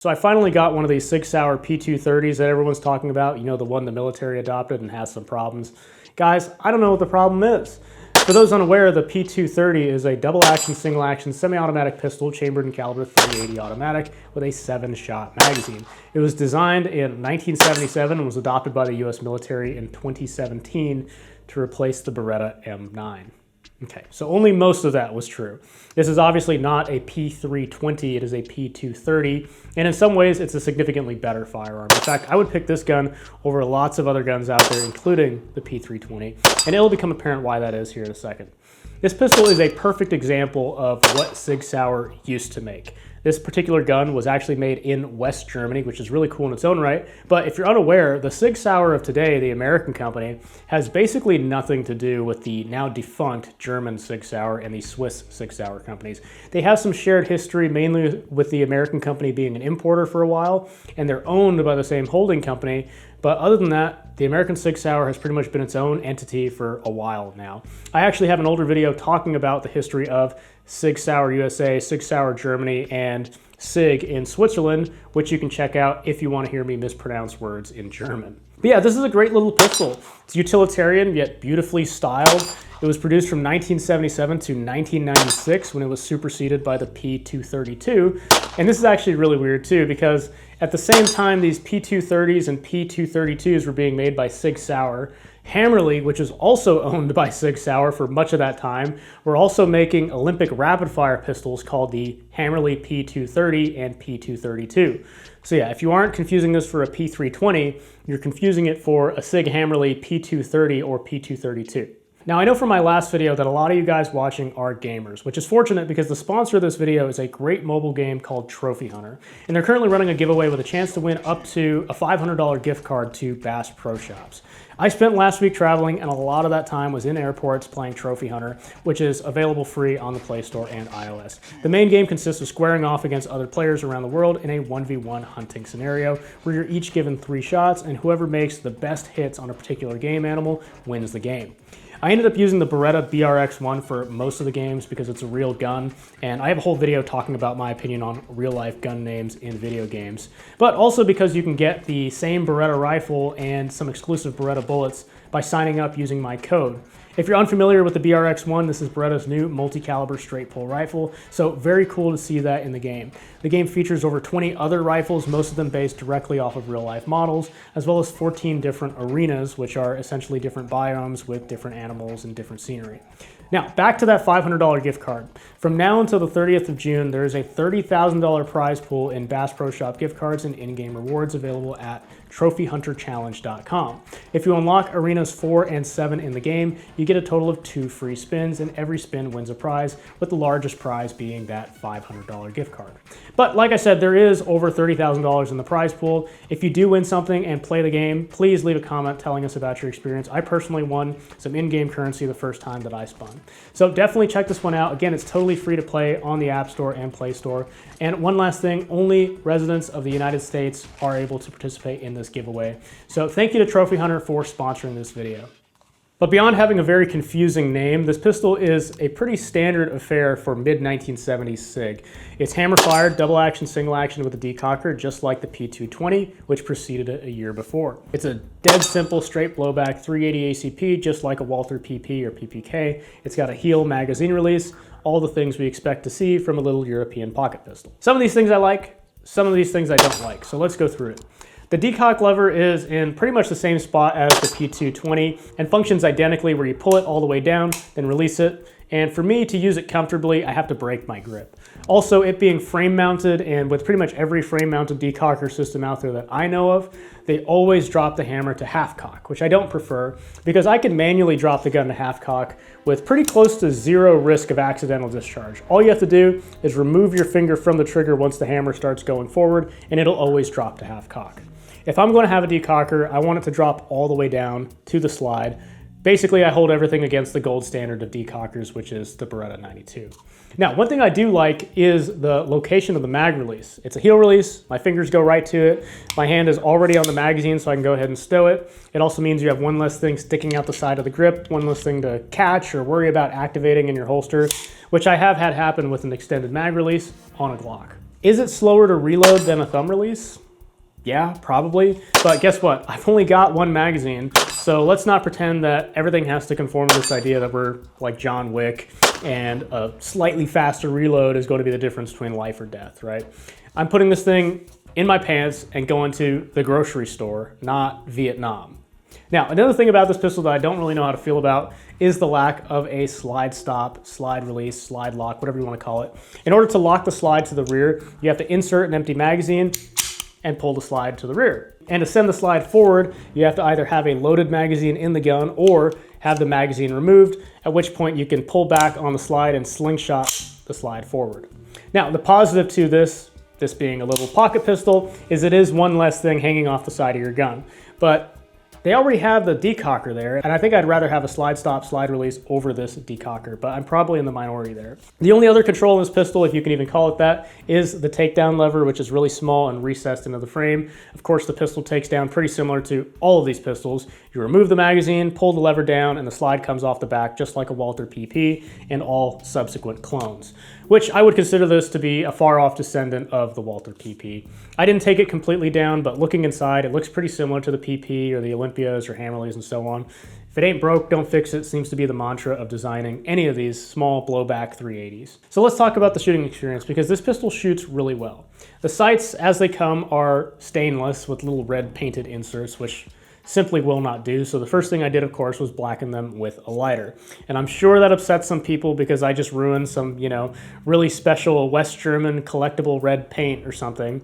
So I finally got one of these Sig Sauer P230s that everyone's talking about, you know, the one the military adopted and has some problems. Guys, I don't know what the problem is. For those unaware, the P230 is a double-action, single-action, semi-automatic pistol chambered in caliber .380 automatic with a 7-shot magazine. It was designed in 1977 and was adopted by the US military in 2017 to replace the Beretta M9. Okay, so only most of that was true. This is obviously not a P320, it is a P230, and in some ways it's a significantly better firearm. In fact, I would pick this gun over lots of other guns out there, including the P320, and it'll become apparent why that is here in a second. This pistol is a perfect example of what Sig Sauer used to make. This particular gun was actually made in West Germany, which is really cool in its own right. But if you're unaware, the Sig Sauer of today, the American company, has basically nothing to do with the now defunct German Sig Sauer and the Swiss Sig Sauer companies. They have some shared history, mainly with the American company being an importer for a while, and they're owned by the same holding company. But other than that, the American Sig Sauer has pretty much been its own entity for a while now. I actually have an older video talking about the history of Sig Sauer USA, Sig Sauer Germany, and Sig in Switzerland, which you can check out if you want to hear me mispronounce words in German. But yeah, this is a great little pistol. It's utilitarian, yet beautifully styled. It was produced from 1977 to 1996 when it was superseded by the P232. And this is actually really weird too, because at the same time these P230s and P232s were being made by Sig Sauer, Hammerly, which is also owned by Sig Sauer for much of that time, were also making Olympic rapid-fire pistols called the Hammerly P230 and P232. So yeah, if you aren't confusing this for a P320, you're confusing it for a Sig Hammerly P230 or P232. Now, I know from my last video that a lot of you guys watching are gamers, which is fortunate because the sponsor of this video is a great mobile game called Trophy Hunter, and they're currently running a giveaway with a chance to win up to a $500 gift card to Bass Pro Shops. I spent last week traveling, and a lot of that time was in airports playing Trophy Hunter, which is available free on the Play Store and iOS. The main game consists of squaring off against other players around the world in a 1v1 hunting scenario, where you're each given 3 shots, and whoever makes the best hits on a particular game animal wins the game. I ended up using the Beretta BRX1 for most of the games because it's a real gun, and I have a whole video talking about my opinion on real-life gun names in video games, but also because you can get the same Beretta rifle and some exclusive Beretta bullets by signing up using my code. If you're unfamiliar with the BRX1, this is Beretta's new multi-caliber straight pull rifle, so very cool to see that in the game. The game features over 20 other rifles, most of them based directly off of real-life models, as well as 14 different arenas, which are essentially different biomes with different animals and different scenery. Now, back to that $500 gift card. From now until the 30th of June, there is a $30,000 prize pool in Bass Pro Shop gift cards and in-game rewards available at trophyhunterchallenge.com. If you unlock arenas 4 and 7 in the game, you get a total of 2 free spins, and every spin wins a prize, with the largest prize being that $500 gift card. But like I said, there is over $30,000 in the prize pool. If you do win something and play the game, please leave a comment telling us about your experience. I personally won some in-game currency the first time that I spun. So definitely check this one out. Again, it's totally free to play on the App Store and Play Store. And one last thing, only residents of the United States are able to participate in this giveaway. So thank you to Trophy Hunter for sponsoring this video. But beyond having a very confusing name, this pistol is a pretty standard affair for mid-1970s SIG. It's hammer-fired, double-action, single-action with a decocker, just like the P220, which preceded it a year before. It's a dead simple, straight blowback 380 ACP, just like a Walther PP or PPK. It's got a heel magazine release, all the things we expect to see from a little European pocket pistol. Some of these things I like, some of these things I don't like, so let's go through it. The decock lever is in pretty much the same spot as the P220 and functions identically, where you pull it all the way down, then release it. And for me to use it comfortably, I have to break my grip. Also, it being frame mounted, and with pretty much every frame mounted decocker system out there that I know of, they always drop the hammer to half cock, which I don't prefer because I can manually drop the gun to half cock with pretty close to 0 risk of accidental discharge. All you have to do is remove your finger from the trigger once the hammer starts going forward, and it'll always drop to half cock. If I'm going to have a decocker, I want it to drop all the way down to the slide. Basically, I hold everything against the gold standard of decockers, which is the Beretta 92. Now, one thing I do like is the location of the mag release. It's a heel release, my fingers go right to it, my hand is already on the magazine so I can go ahead and stow it. It also means you have one less thing sticking out the side of the grip, one less thing to catch or worry about activating in your holster, which I have had happen with an extended mag release on a Glock. Is it slower to reload than a thumb release? Yeah, probably. But guess what? I've only got one magazine, so let's not pretend that everything has to conform to this idea that we're like John Wick and a slightly faster reload is going to be the difference between life or death, right? I'm putting this thing in my pants and going to the grocery store, not Vietnam. Now, another thing about this pistol that I don't really know how to feel about is the lack of a slide stop, slide release, slide lock, whatever you want to call it. In order to lock the slide to the rear, you have to insert an empty magazine and pull the slide to the rear. And to send the slide forward, you have to either have a loaded magazine in the gun or have the magazine removed, at which point you can pull back on the slide and slingshot the slide forward. Now, the positive to this being a little pocket pistol, is it is one less thing hanging off the side of your gun. But they already have the decocker there, and I think I'd rather have a slide stop, slide release over this decocker, but I'm probably in the minority there. The only other control in this pistol, if you can even call it that, is the takedown lever, which is really small and recessed into the frame. Of course, the pistol takes down pretty similar to all of these pistols. You remove the magazine, pull the lever down, and the slide comes off the back just like a Walther PP and all subsequent clones, which I would consider this to be a far-off descendant of the Walther PP. I didn't take it completely down, but looking inside, it looks pretty similar to the PP or the Olympias or Hammerleys and so on. If it ain't broke, don't fix it seems to be the mantra of designing any of these small blowback 380s. So let's talk about the shooting experience, because this pistol shoots really well. The sights, as they come, are stainless with little red painted inserts, which simply will not do. So the first thing I did, of course, was blacken them with a lighter. And I'm sure that upsets some people because I just ruined some, really special West German collectible red paint or something.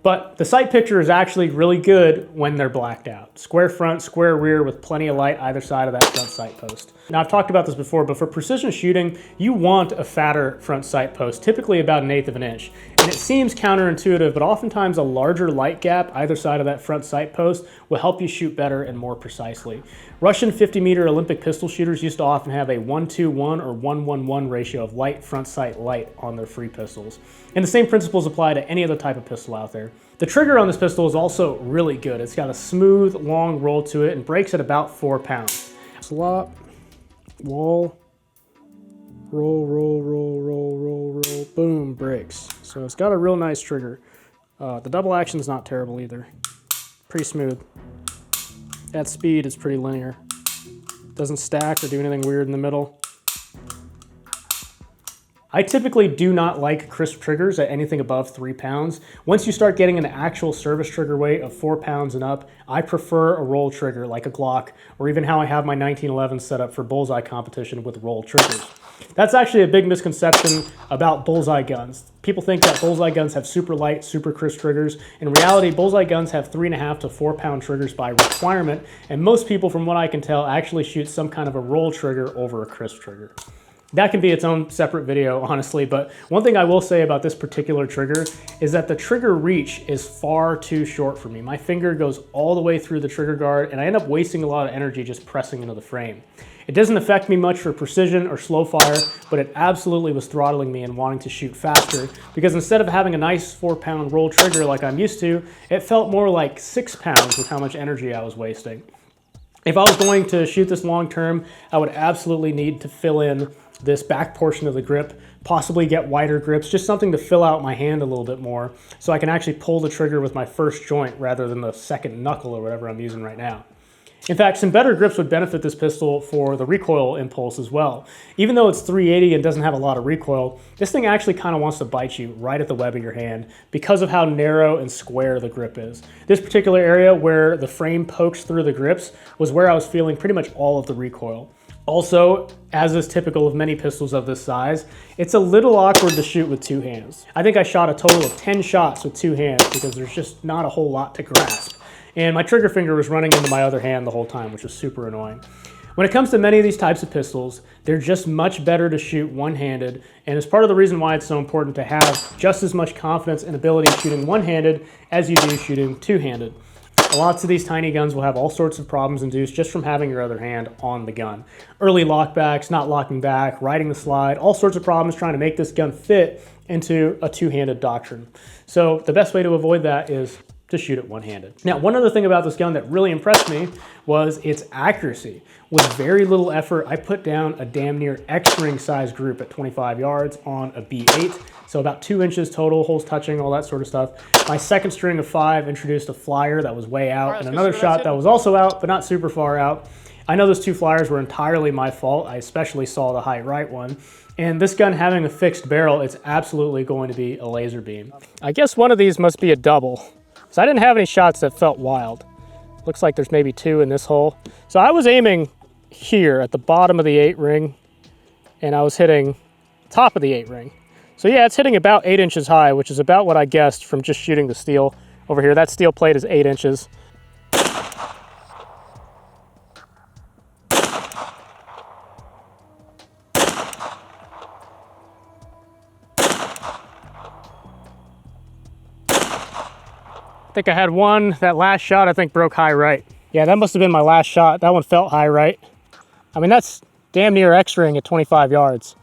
But the sight picture is actually really good when they're blacked out. Square front, square rear with plenty of light either side of that front sight post. Now, I've talked about this before, but for precision shooting, you want a fatter front sight post, typically about 1/8 of an inch. And it seems counterintuitive, but oftentimes a larger light gap either side of that front sight post will help you shoot better and more precisely. Russian 50-meter Olympic pistol shooters used to often have a 1:1 or 1:1 ratio of light front sight light on their free pistols. And the same principles apply to any other type of pistol out there. The trigger on this pistol is also really good. It's got a smooth, long roll to it and breaks at about 4 pounds. Slop, wall, roll, roll, roll, roll, roll, roll, boom, breaks. So it's got a real nice trigger. The double action is not terrible either. Pretty smooth. At speed, it's pretty linear. Doesn't stack or do anything weird in the middle. I typically do not like crisp triggers at anything above 3 pounds. Once you start getting an actual service trigger weight of 4 pounds and up, I prefer a roll trigger like a Glock, or even how I have my 1911 set up for bullseye competition with roll triggers. That's actually a big misconception about bullseye guns. People think that bullseye guns have super light, super crisp triggers. In reality, bullseye guns have 3.5 to 4 pound triggers by requirement, and most people, from what I can tell, actually shoot some kind of a roll trigger over a crisp trigger. That can be its own separate video, honestly, but one thing I will say about this particular trigger is that the trigger reach is far too short for me. My finger goes all the way through the trigger guard, and I end up wasting a lot of energy just pressing into the frame. It doesn't affect me much for precision or slow fire, but it absolutely was throttling me and wanting to shoot faster, because instead of having a nice 4 pound roll trigger like I'm used to, it felt more like 6 pounds with how much energy I was wasting. If I was going to shoot this long term, I would absolutely need to fill in this back portion of the grip, possibly get wider grips, just something to fill out my hand a little bit more so I can actually pull the trigger with my first joint rather than the second knuckle or whatever I'm using right now. In fact, some better grips would benefit this pistol for the recoil impulse as well. Even though it's 380 and doesn't have a lot of recoil, this thing actually kind of wants to bite you right at the web of your hand because of how narrow and square the grip is. This particular area where the frame pokes through the grips was where I was feeling pretty much all of the recoil. Also, as is typical of many pistols of this size, it's a little awkward to shoot with 2 hands. I think I shot a total of 10 shots with 2 hands because there's just not a whole lot to grasp. And my trigger finger was running into my other hand the whole time, which was super annoying. When it comes to many of these types of pistols, they're just much better to shoot one-handed, and it's part of the reason why it's so important to have just as much confidence and ability shooting one-handed as you do shooting two-handed. Lots of these tiny guns will have all sorts of problems induced just from having your other hand on the gun. Early lockbacks, not locking back, riding the slide, all sorts of problems trying to make this gun fit into a two-handed doctrine. So the best way to avoid that is to shoot it one-handed. Now, one other thing about this gun that really impressed me was its accuracy. With very little effort, I put down a damn near X-ring size group at 25 yards on a B8, so about 2 inches total, holes touching, all that sort of stuff. My second string of 5 introduced a flyer that was way out, and another shot that was also out, but not super far out. I know those 2 flyers were entirely my fault. I especially saw the high right one. And this gun having a fixed barrel, it's absolutely going to be a laser beam. I guess one of these must be a double. So I didn't have any shots that felt wild. Looks like there's maybe 2 in this hole. So I was aiming here at the bottom of the 8 ring, and I was hitting top of the 8 ring. So yeah, it's hitting about 8 inches high, which is about what I guessed from just shooting the steel over here. That steel plate is 8 inches. I think I had one, that last shot I think broke high right. Yeah, that must have been my last shot. That one felt high right. I mean, that's damn near X-ring at 25 yards.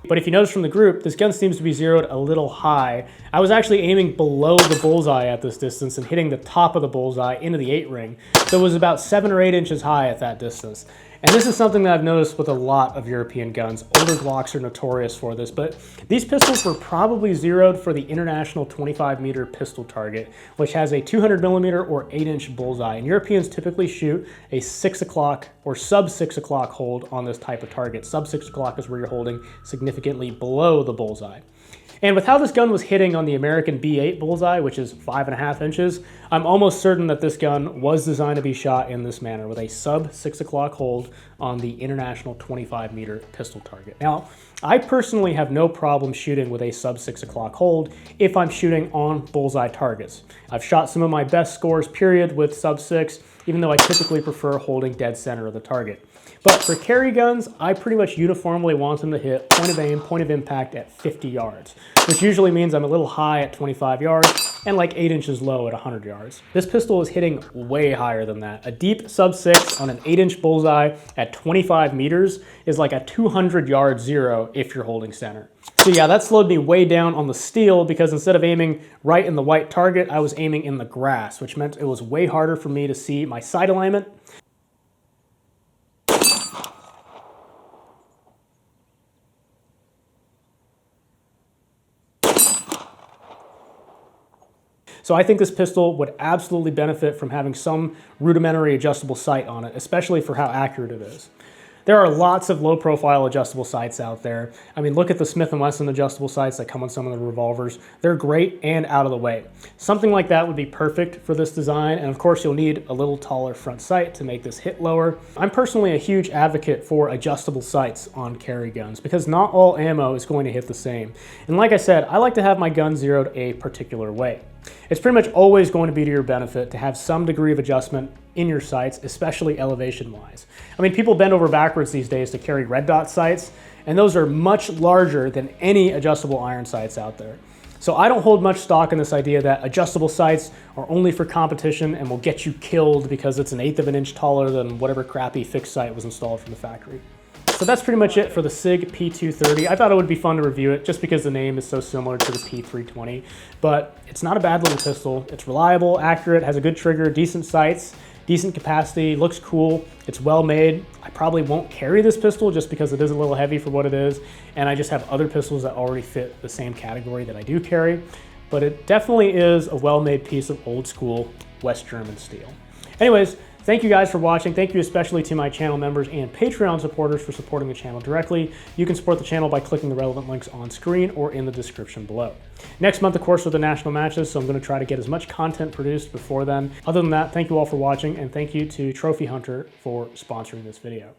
But if you notice from the group, this gun seems to be zeroed a little high. I was actually aiming below the bullseye at this distance and hitting the top of the bullseye into the 8 ring. So it was about 7 or 8 inches high at that distance. And this is something that I've noticed with a lot of European guns. Older Glocks are notorious for this, but these pistols were probably zeroed for the International 25-meter pistol target, which has a 200mm or 8-inch bullseye. And Europeans typically shoot a 6 o'clock or sub 6 o'clock hold on this type of target. Sub 6 o'clock is where you're holding significantly below the bullseye. And with how this gun was hitting on the American B8 bullseye, which is 5.5 inches, I'm almost certain that this gun was designed to be shot in this manner with a sub 6 o'clock hold on the International 25-meter pistol target. Now, I personally have no problem shooting with a sub 6 o'clock hold if I'm shooting on bullseye targets. I've shot some of my best scores period with sub 6, even though I typically prefer holding dead center of the target. But for carry guns, I pretty much uniformly want them to hit point of aim, point of impact at 50 yards, which usually means I'm a little high at 25 yards and like 8 inches low at 100 yards. This pistol is hitting way higher than that. A deep sub 6 on an 8-inch bullseye at 25 meters is like a 200-yard zero if you're holding center. So yeah, that slowed me way down on the steel because instead of aiming right in the white target, I was aiming in the grass, which meant it was way harder for me to see my sight alignment. So I think this pistol would absolutely benefit from having some rudimentary adjustable sight on it, especially for how accurate it is. There are lots of low-profile adjustable sights out there. I mean, look at the Smith & Wesson adjustable sights that come on some of the revolvers. They're great and out of the way. Something like that would be perfect for this design, and of course you'll need a little taller front sight to make this hit lower. I'm personally a huge advocate for adjustable sights on carry guns because not all ammo is going to hit the same. And like I said, I like to have my gun zeroed a particular way. It's pretty much always going to be to your benefit to have some degree of adjustment in your sights, especially elevation-wise. I mean, people bend over backwards these days to carry red dot sights, and those are much larger than any adjustable iron sights out there. So I don't hold much stock in this idea that adjustable sights are only for competition and will get you killed because it's 1/8 of an inch taller than whatever crappy fixed sight was installed from the factory. So that's pretty much it for the SIG P230. I thought it would be fun to review it just because the name is so similar to the P320, but it's not a bad little pistol. It's reliable, accurate, has a good trigger, decent sights, decent capacity, looks cool, it's well made. I probably won't carry this pistol just because it is a little heavy for what it is, and I just have other pistols that already fit the same category that I do carry, but it definitely is a well-made piece of old school West German steel. Anyways, thank you guys for watching. Thank you especially to my channel members and Patreon supporters for supporting the channel directly. You can support the channel by clicking the relevant links on screen or in the description below. Next month, of course, are the national matches, so I'm going to try to get as much content produced before then. Other than that, thank you all for watching, and thank you to Trophy Hunter for sponsoring this video.